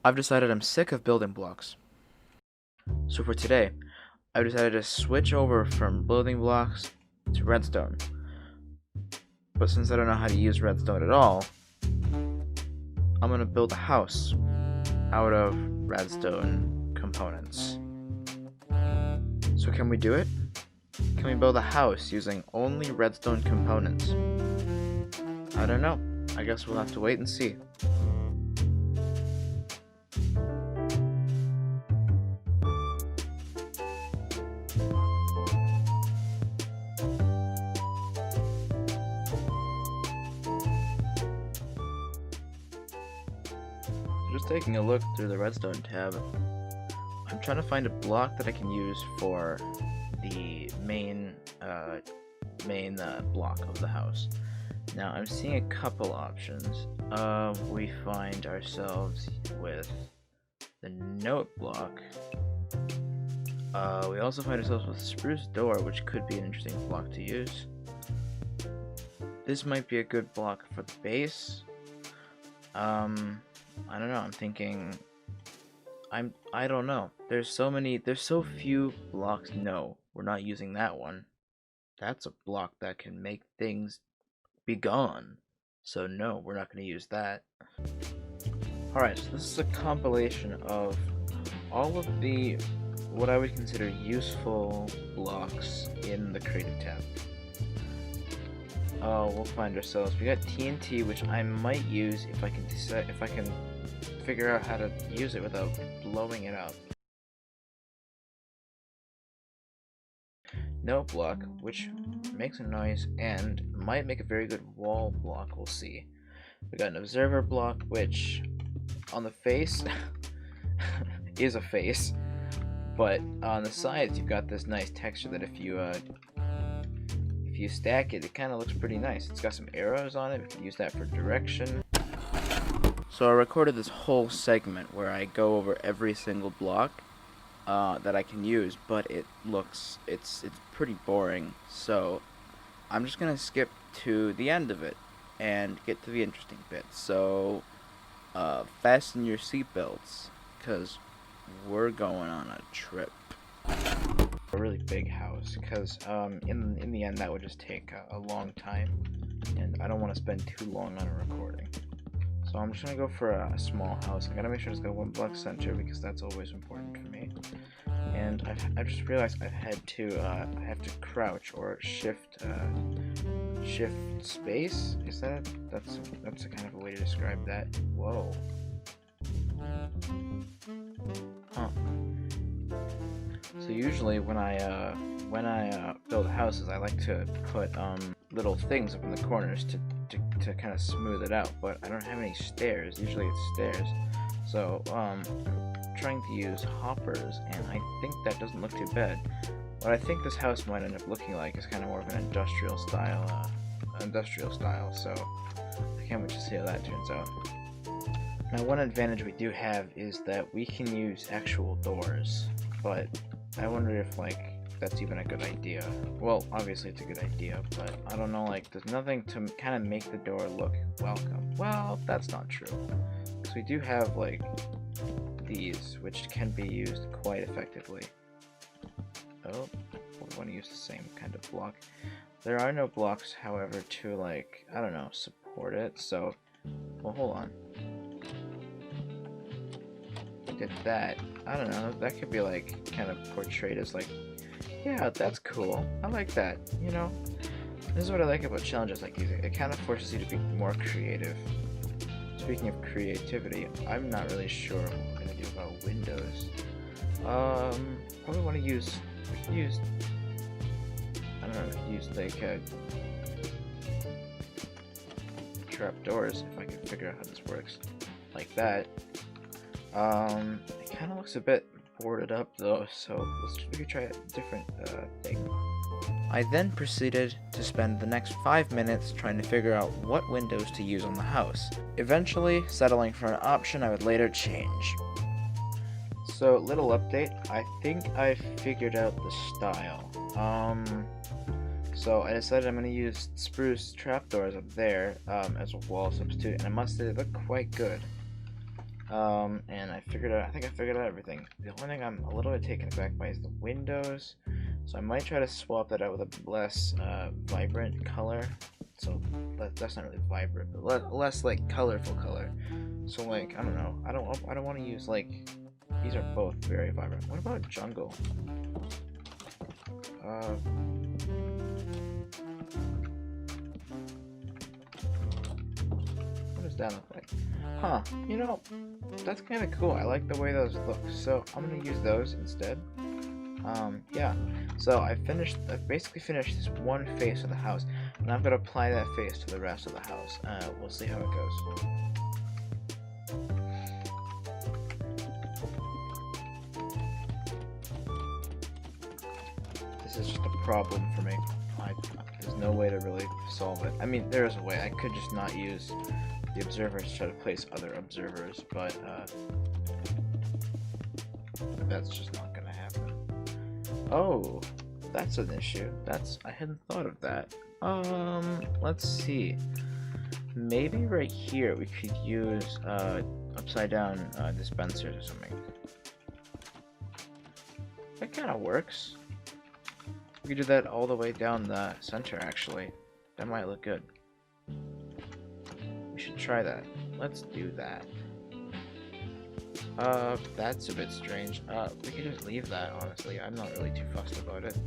I've decided I'm sick of building blocks. So for today, I've decided to switch over from building blocks to redstone. But since I don't know how to use redstone at all, I'm gonna build a house out of redstone components. So can we do it? Can we build a house using only redstone components? I don't know. I guess we'll have to wait and see. Just taking a look through the redstone tab, I'm trying to find a block that I can use for the main block of the house. Now I'm seeing a couple options. We find ourselves with the note block. We also find ourselves with spruce door, which could be an interesting block to use. This might be a good block for the base. I don't know, I'm thinking I don't know. There's so few blocks. No, we're not using that one. That's a block that can make things be gone. So no, we're not going to use that. Alright, so this is a compilation of all of the what I would consider useful blocks in the creative tab. We'll find ourselves. We got TNT, which I might use if I can figure out how to use it without blowing it up. Note block, which makes a noise and might make a very good wall block. We'll see. We got an observer block, which on the face is a face, but on the sides you've got this nice texture that if you stack it, it kind of looks pretty nice. It's got some arrows on it. We can use that for direction. So I recorded this whole segment where I go over every single block that I can use, but it's pretty boring. So I'm just gonna skip to the end of it and get to the interesting bits. So fasten your seatbelts, cause we're going on a trip. A really big house, because in the end that would just take a long time, and I don't want to spend too long on a recording. So I'm just gonna go for a small house. I gotta make sure it's got one block center because that's always important for me. And I've just realized I have to crouch or shift space. Is that's a kind of a way to describe that? Whoa. Huh. So usually when I build houses, I like to put little things up in the corners to kind of smooth it out, but I don't have any stairs. Usually it's stairs. So I'm trying to use hoppers, and I think that doesn't look too bad. What I think this house might end up looking like is kind of more of an industrial style. So I can't wait to see how that turns out. Now, one advantage we do have is that we can use actual doors, but I wonder if that's even a good idea. Well, obviously it's a good idea, but I don't know, there's nothing to kind of make the door look welcome. Well, that's not true. Because we do have these, which can be used quite effectively. Oh, we want to use the same kind of block. There are no blocks, however, to I don't know, support it. So, well, hold on. Did that. I don't know, that could be kind of portrayed as yeah, that's cool. I like that, you know? This is what I like about challenges like these. It kind of forces you to be more creative. Speaking of creativity, I'm not really sure what we're gonna do about windows. Probably want to use, I don't know, use trapdoors if I can figure out how this works. Like that. It kind of looks a bit boarded up though, so let's maybe try a different thing. I then proceeded to spend the next 5 minutes trying to figure out what windows to use on the house, eventually settling for an option I would later change. So, little update, I think I figured out the style. So I decided I'm going to use spruce trapdoors up there as a wall substitute, and I must say they look quite good. And I think I figured out everything. The only thing I'm a little bit taken aback by is the windows. So I might try to swap that out with a less vibrant color. So that's not really vibrant, but less like colorful color. So like I don't know. I don't want to use like these are both very vibrant. What about jungle? What does that look like? Huh? You know, that's kind of cool. I like the way those look. So I'm gonna use those instead. Yeah. So I've basically finished this one face of the house, and I'm gonna apply that face to the rest of the house. We'll see how it goes. This is just a problem for me. There's no way to really solve it. I mean, there is a way. I could just not use the observers to try to place other observers, but that's just not gonna happen. Oh, that's an issue. I hadn't thought of that. Let's see. Maybe right here we could use upside down dispensers or something. That kind of works. We could do that all the way down the center, actually. That might look good. We should try that. Let's do that. That's a bit strange. We could just leave that, honestly. I'm not really too fussed about it.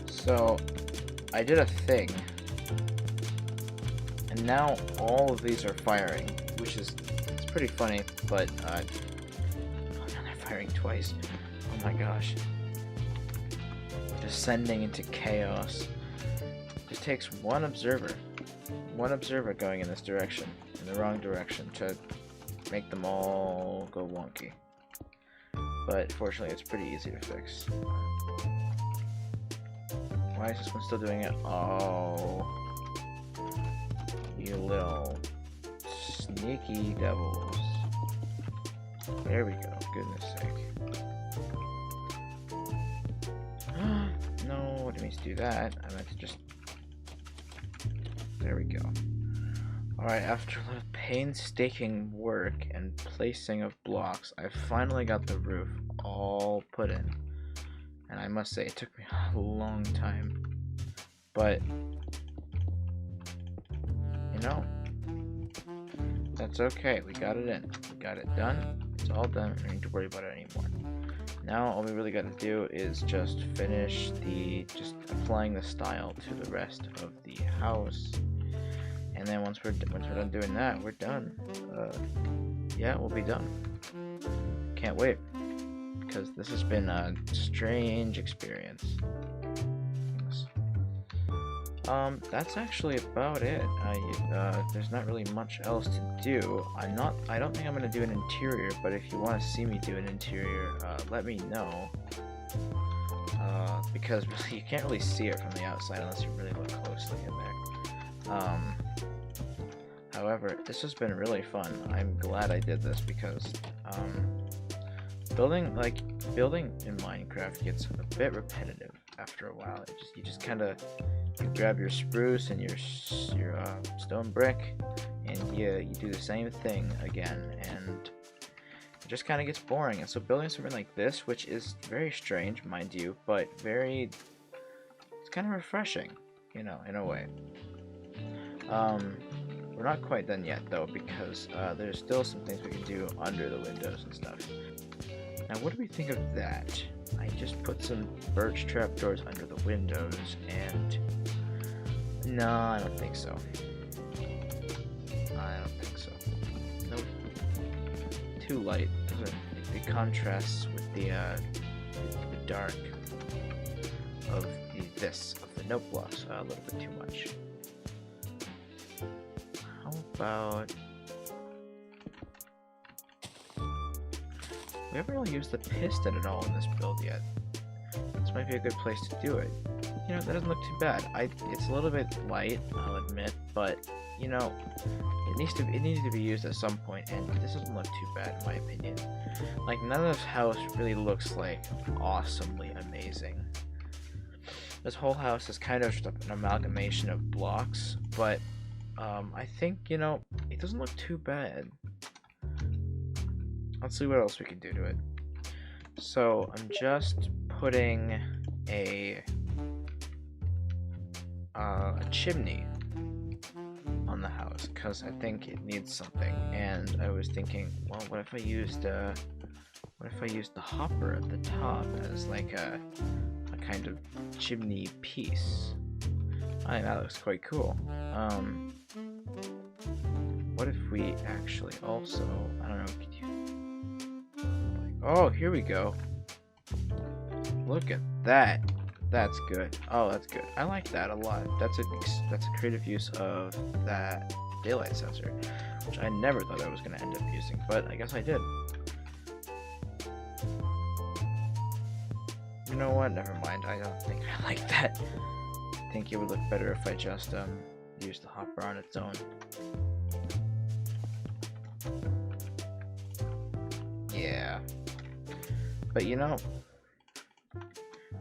So, I did a thing. And now all of these are firing, which is, it's pretty funny, but, oh, now they're firing twice. Oh my gosh. Descending into chaos. It just takes one observer going in this direction, in the wrong direction, to make them all go wonky. But fortunately, it's pretty easy to fix. Why is this one still doing it? Oh, you little sneaky devils. There we go, goodness sake. No, I didn't mean to do that. I meant to just... There we go. Alright, after a lot of painstaking work and placing of blocks, I finally got the roof all put in. And I must say, it took me a long time. But, you know, that's okay. We got it in. We got it done. It's all done. We don't need to worry about it anymore. Now all we really got to do is just finish just applying the style to the rest of the house. And then once we're done doing that, we're done. Yeah, we'll be done. Can't wait, because this has been a strange experience. That's actually about it. There's not really much else to do. I don't think I'm gonna do an interior, but if you want to see me do an interior, let me know. Because really, you can't really see it from the outside unless you really look closely in there. However, this has been really fun. I'm glad I did this because building in Minecraft gets a bit repetitive after a while. You just kind of grab your spruce and your stone brick, and you do the same thing again, and it just kind of gets boring. And so building something like this, which is very strange, mind you, but it's kind of refreshing, you know, in a way. We're not quite done yet though, because there's still some things we can do under the windows and stuff. Now, what do we think of that? I just put some birch trapdoors under the windows, and no, I don't think so. I don't think so. Nope. Too light. It contrasts with the dark of the note blocks a little bit too much. How about... We haven't really used the piston at all in this build yet. This might be a good place to do it. You know, that doesn't look too bad. It's a little bit light, I'll admit, but you know, it needed to be used at some point, and this doesn't look too bad in my opinion. Like, none of this house really looks like awesomely amazing. This whole house is kind of just an amalgamation of blocks, but I think, you know, it doesn't look too bad. let's see what else we can do to it. So I'm just putting a chimney on the house because I think it needs something. And I was thinking, well, what if I used the hopper at the top as like a kind of chimney piece? I think that looks quite cool. What if we actually also, I don't know, could you, oh, here we go. Look at that. That's good. Oh, that's good. I like that a lot. That's a creative use of that daylight sensor, which I never thought I was going to end up using, but I guess I did. You know what? Never mind. I don't think I like that. I think it would look better if I just used the hopper on its own. Yeah. But you know, you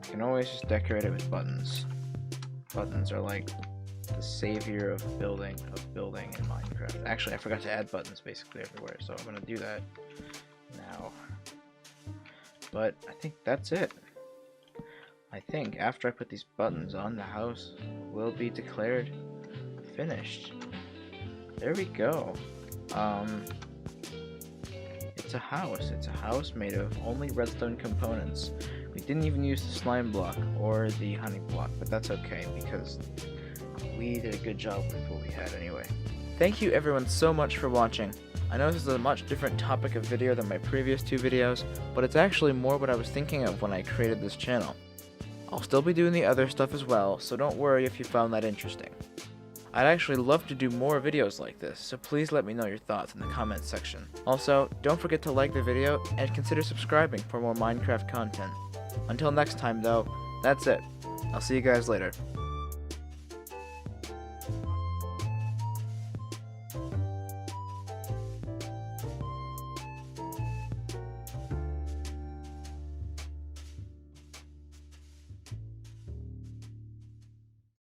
can always just decorate it with buttons. Buttons are like the savior of building in Minecraft. Actually, I forgot to add buttons basically everywhere, so I'm gonna do that now. But I think that's it. I think after I put these buttons on, the house will be declared finished. There we go. It's a house. It's a house made of only redstone components. We didn't even use the slime block or the honey block, but that's okay because we did a good job with what we had anyway. Thank you everyone so much for watching. I know this is a much different topic of video than my previous 2 videos, but it's actually more what I was thinking of when I created this channel. I'll still be doing the other stuff as well, so don't worry if you found that interesting. I'd actually love to do more videos like this, so please let me know your thoughts in the comments section. Also, don't forget to like the video and consider subscribing for more Minecraft content. Until next time though, that's it. I'll see you guys later.